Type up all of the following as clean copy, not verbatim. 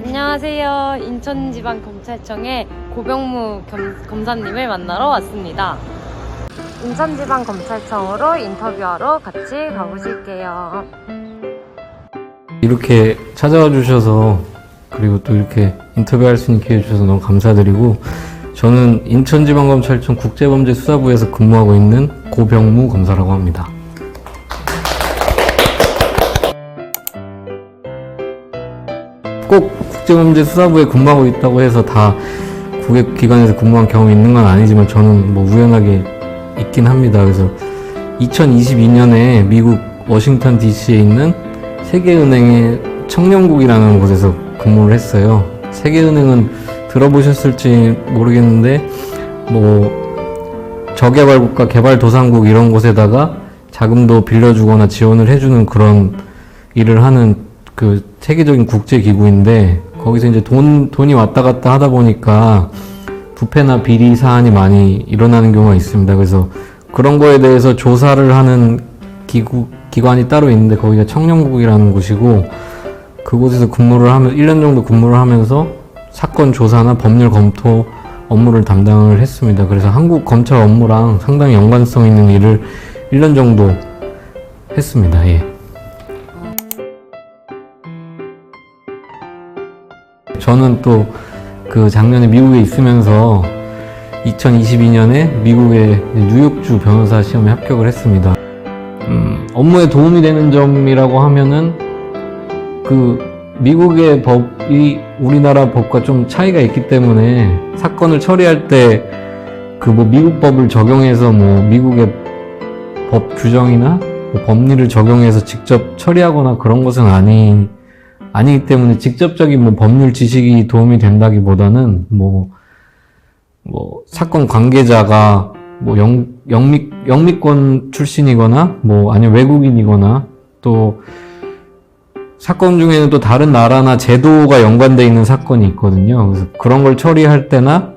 안녕하세요. 인천지방검찰청의 고병무 검사님을 만나러 왔습니다. 인천지방검찰청으로 인터뷰하러 같이 가보실게요. 이렇게 찾아와 주셔서 그리고 또 이렇게 인터뷰할 수 있는 기회 주셔서 너무 감사드리고, 저는 인천지방검찰청 국제범죄수사부에서 근무하고 있는 고병무 검사라고 합니다. 꼭 국제범죄수사부에 근무하고 있다고 해서 다 국외기관에서 근무한 경험이 있는 건 아니지만 저는 뭐 우연하게 있긴 합니다. 그래서 2022년에 미국 워싱턴 DC에 있는 세계은행의 청렴국이라는 곳에서 근무를 했어요. 세계은행은 들어보셨을지 모르겠는데 뭐 저개발국가 개발도상국 이런 곳에다가 자금도 빌려주거나 지원을 해주는 그런 일을 하는 그 세계적인 국제기구인데, 거기서 이제 돈이 왔다 갔다 하다 보니까 부패나 비리 사안이 많이 일어나는 경우가 있습니다. 그래서 그런 거에 대해서 조사를 하는 기관이 따로 있는데, 거기가 청렴국이라는 곳이고, 그곳에서 1년 정도 근무를 하면서 사건 조사나 법률 검토 업무를 담당을 했습니다. 그래서 한국 검찰 업무랑 상당히 연관성 있는 일을 1년 정도 했습니다. 예. 저는 또 그 작년에 미국에 있으면서 2022년에 미국의 뉴욕주 변호사 시험에 합격을 했습니다. 업무에 도움이 되는 점이라고 하면은 그 미국의 법이 우리나라 법과 좀 차이가 있기 때문에 사건을 처리할 때 그 뭐 미국 법을 적용해서 뭐 미국의 법 규정이나 뭐 법리를 적용해서 직접 처리하거나 그런 것은 아니기 때문에 직접적인 뭐 법률 지식이 도움이 된다기보다는 뭐 사건 관계자가 뭐 영미권 출신이거나 뭐 아니면 외국인이거나, 또 사건 중에는 또 다른 나라나 제도가 연관되어 있는 사건이 있거든요. 그래서 그런 걸 처리할 때나,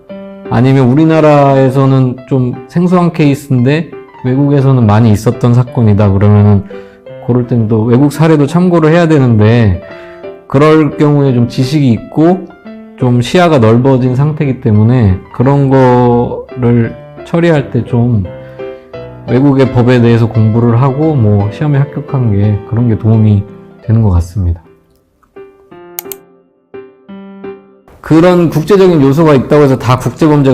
아니면 우리나라에서는 좀 생소한 케이스인데 외국에서는 많이 있었던 사건이다 그러면은 그럴 땐 또 외국 사례도 참고를 해야 되는데, 그럴 경우에 좀 지식이 있고 좀 시야가 넓어진 상태이기 때문에 그런 거를 처리할 때 좀 외국의 법에 대해서 공부를 하고 뭐 시험에 합격한 게, 그런 게 도움이 되는 것 같습니다. 그런 국제적인 요소가 있다고 해서 다 국제범죄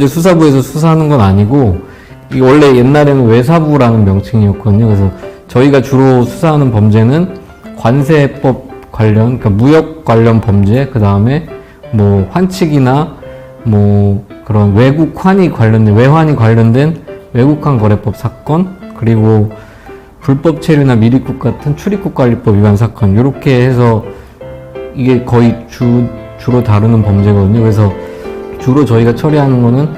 수사부에서 수사하는 건 아니고, 이게 원래 옛날에는 외사부라는 명칭이었거든요. 그래서 저희가 주로 수사하는 범죄는 관세법 관련, 그러니까 무역 관련 범죄, 그 다음에 뭐 환칙이나 뭐 그런 외환이 관련된 외국환 거래법 사건, 그리고 불법 체류나 미입국 같은 출입국 관리법 위반 사건, 이렇게 해서 이게 거의 주로 다루는 범죄거든요. 그래서 주로 저희가 처리하는 거는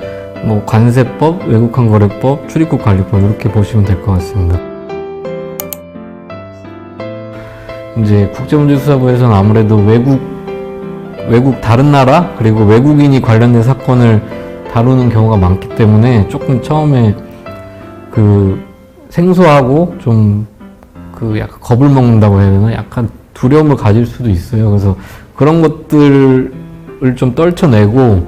뭐 관세법, 외국환 거래법, 출입국 관리법, 이렇게 보시면 될 것 같습니다. 이제 국제범죄수사부에서는 아무래도 외국 다른 나라, 그리고 외국인이 관련된 사건을 다루는 경우가 많기 때문에 조금 처음에 그 생소하고 좀 그 약간 겁을 먹는다고 해야 되나? 약간 두려움을 가질 수도 있어요. 그래서 그런 것들을 좀 떨쳐내고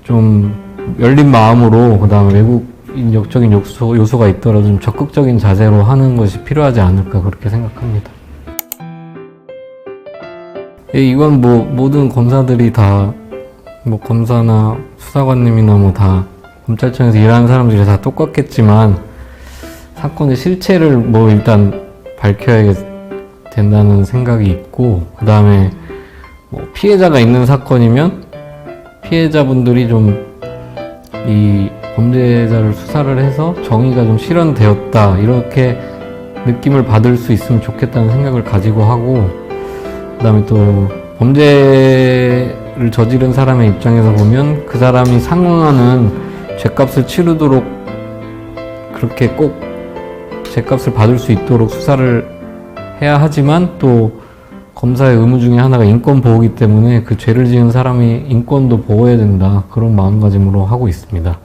좀 열린 마음으로, 그 다음에 외국인적인 요소가 있더라도 좀 적극적인 자세로 하는 것이 필요하지 않을까, 그렇게 생각합니다. 이건 뭐 모든 검사들이 다, 뭐 검사나 수사관님이나 뭐 다 검찰청에서 일하는 사람들이 다 똑같겠지만, 사건의 실체를 뭐 일단 밝혀야 된다는 생각이 있고, 그 다음에 뭐 피해자가 있는 사건이면 피해자분들이 좀 이 범죄자를 수사를 해서 정의가 좀 실현되었다, 이렇게 느낌을 받을 수 있으면 좋겠다는 생각을 가지고 하고, 그 다음에 또 범죄를 저지른 사람의 입장에서 보면 그 사람이 상응하는 죗값을 치르도록, 그렇게 꼭 죗값을 받을 수 있도록 수사를 해야 하지만, 또 검사의 의무 중에 하나가 인권 보호이기 때문에 그 죄를 지은 사람이 인권도 보호해야 된다, 그런 마음가짐으로 하고 있습니다.